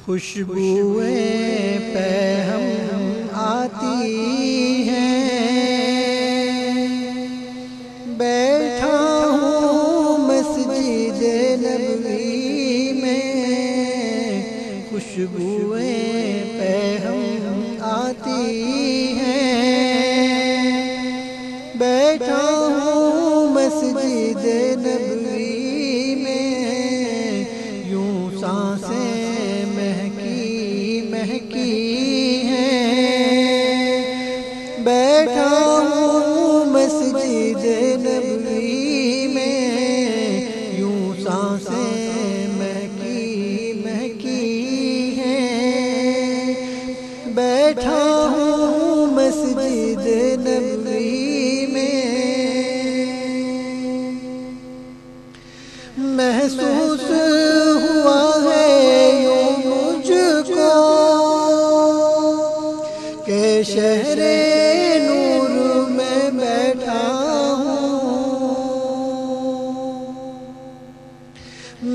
خوشبوئیں پہم آتی ہیں، بیٹھا ہوں مسجد نبوی میں، خوشبوئیں پہم آتی ہیں، بیٹھا ہوں مسجد نبوی میں، یوں سانسیں مہکی ہیں، بیٹھا ہوں مسجد نبوی میں، یوں سانسیں مہکی ہیں، بیٹھا ہوں مسجد نبوی میں، محسوس ہوا ہے یوں مجھ کو کہ شہر نور میں بیٹھا ہوں،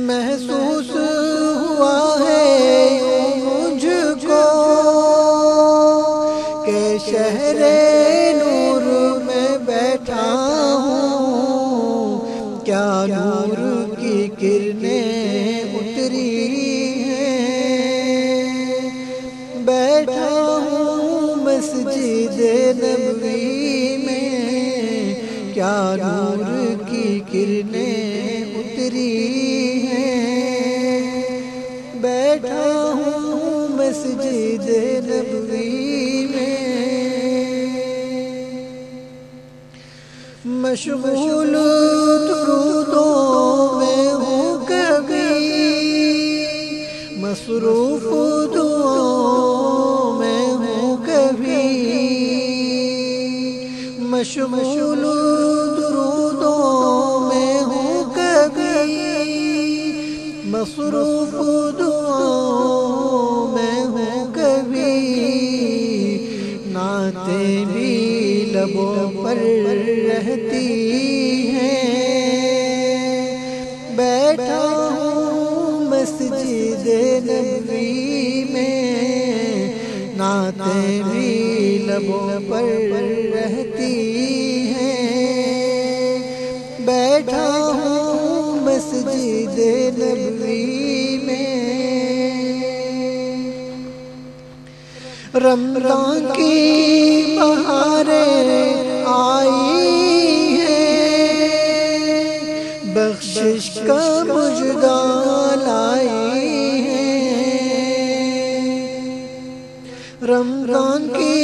محسوس ہوا ہے مجھ کو کہ شہر نور میں بیٹھا ہوں، کیا نور کی کرنیں اتری ہیں، بیٹھا ہوں مسجد نبوی میں، کیا نور کی کرنیں اتری ہیں، بیٹھا ہوں مسجد نبوی میں، مشغول درودوں میں ہوں کبھی، مصروف دعاؤں میں ہوں کبھی، مشغول درودوں میں ہوں کبھی، مصروف دعاؤں میں ہوں کبھی، نعتیں بھی لبوں پر رہتی ہیں، بیٹھا ہوں مسجد نبوی میں، نعتیں بھی لبوں پر رہتی ہیں، بیٹھا ہوں مسجد نبوی میں، رمضان کی بہاریں آئی ہیں، بخشش کا مژدہ لائی ہیں، رمضان کی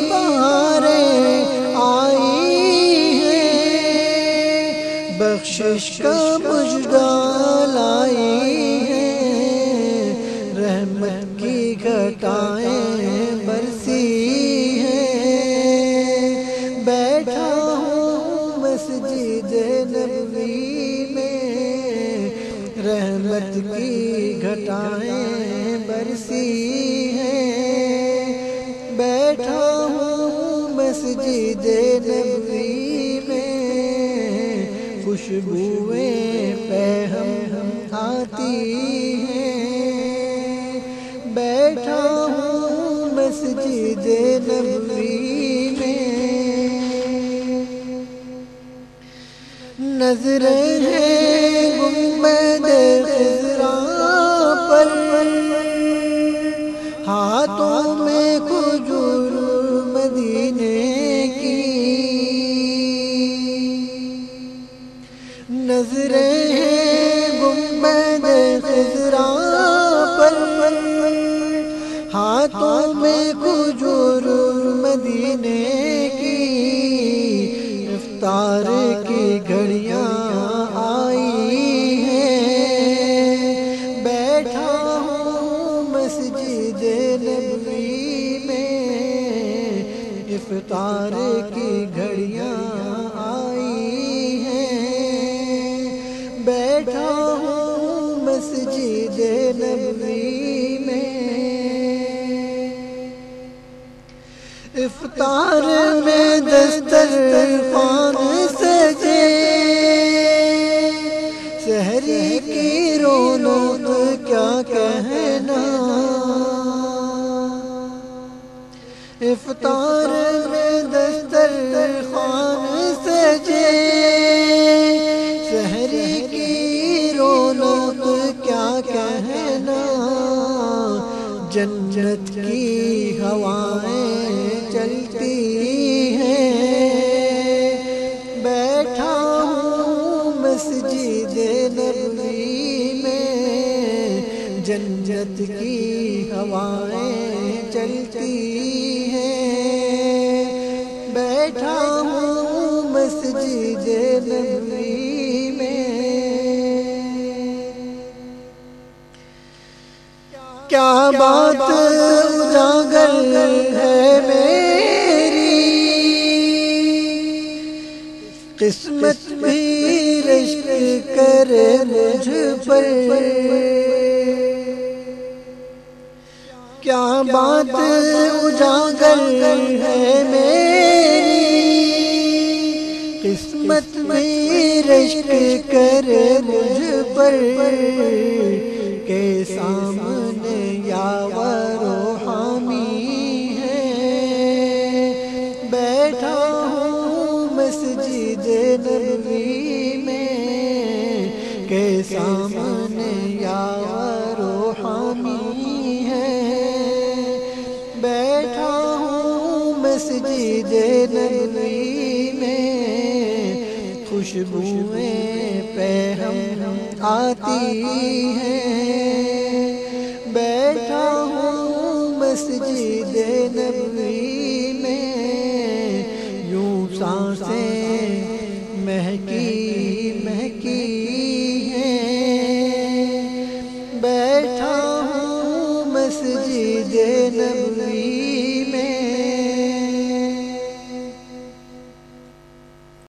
بہاریں آئی ہیں، بخشش کا مژدہ لائی ہیں، رحمت کی گھٹائیں برسی ہیں، بیٹھا ہوں مسجد نبوی میں، رحمت کی گھٹائیں برسی ہیں، بیٹھا ہوں مسجد نبوی میں، خوشبوئیں پہم آتی ہیں، بیٹھا ہوں مسجد نبوی میں، نظریں ہیں گنبد خضرا پر، ہاتھوں میں کھجور مدینے کی، نظریں ہیں گنبد خضرا پر، ہاتھوں میں کھجور مدینے کی، افطار کی گھڑیاں آئی ہیں، بیٹھا ہوں مسجد نبوی میں، افطار کی گھڑیاں آئی ہیں، بیٹھا ہوں مسجد نبوی میں، افطار میں دسترخوان سجے، سحری کی رونق کیا کہنا، افطار میں دسترخوان سجے، سحری کی رونق کیا کہنا، جنت کی ہوائیں چلتی ہیں، بیٹھا ہوں مسجد نبوی میں، جنت کی ہوائیں چلتی ہیں، بیٹھا ہوں مسجد نبوی میں۔ کیا بات اجاگر ہے میری، قسمت بھی رشک کرے مجھ پر، کیا بات اجاگر ہے میری، قسمت بھی رشک کرے مجھ پر، کے سامنے یاور و حامی ہے، بیٹھا ہوں مسجد نبوی میں، کے سامنے یاور و حامی ہے، بیٹھا ہوں مسجد نبوی میں، خوشبوئیں پہ ہم آتی ہیں، بیٹھا ہوں مسجد نبوی میں، یوں سانسیں مہکی مہکی ہیں، بیٹھا ہوں مسجد نبوی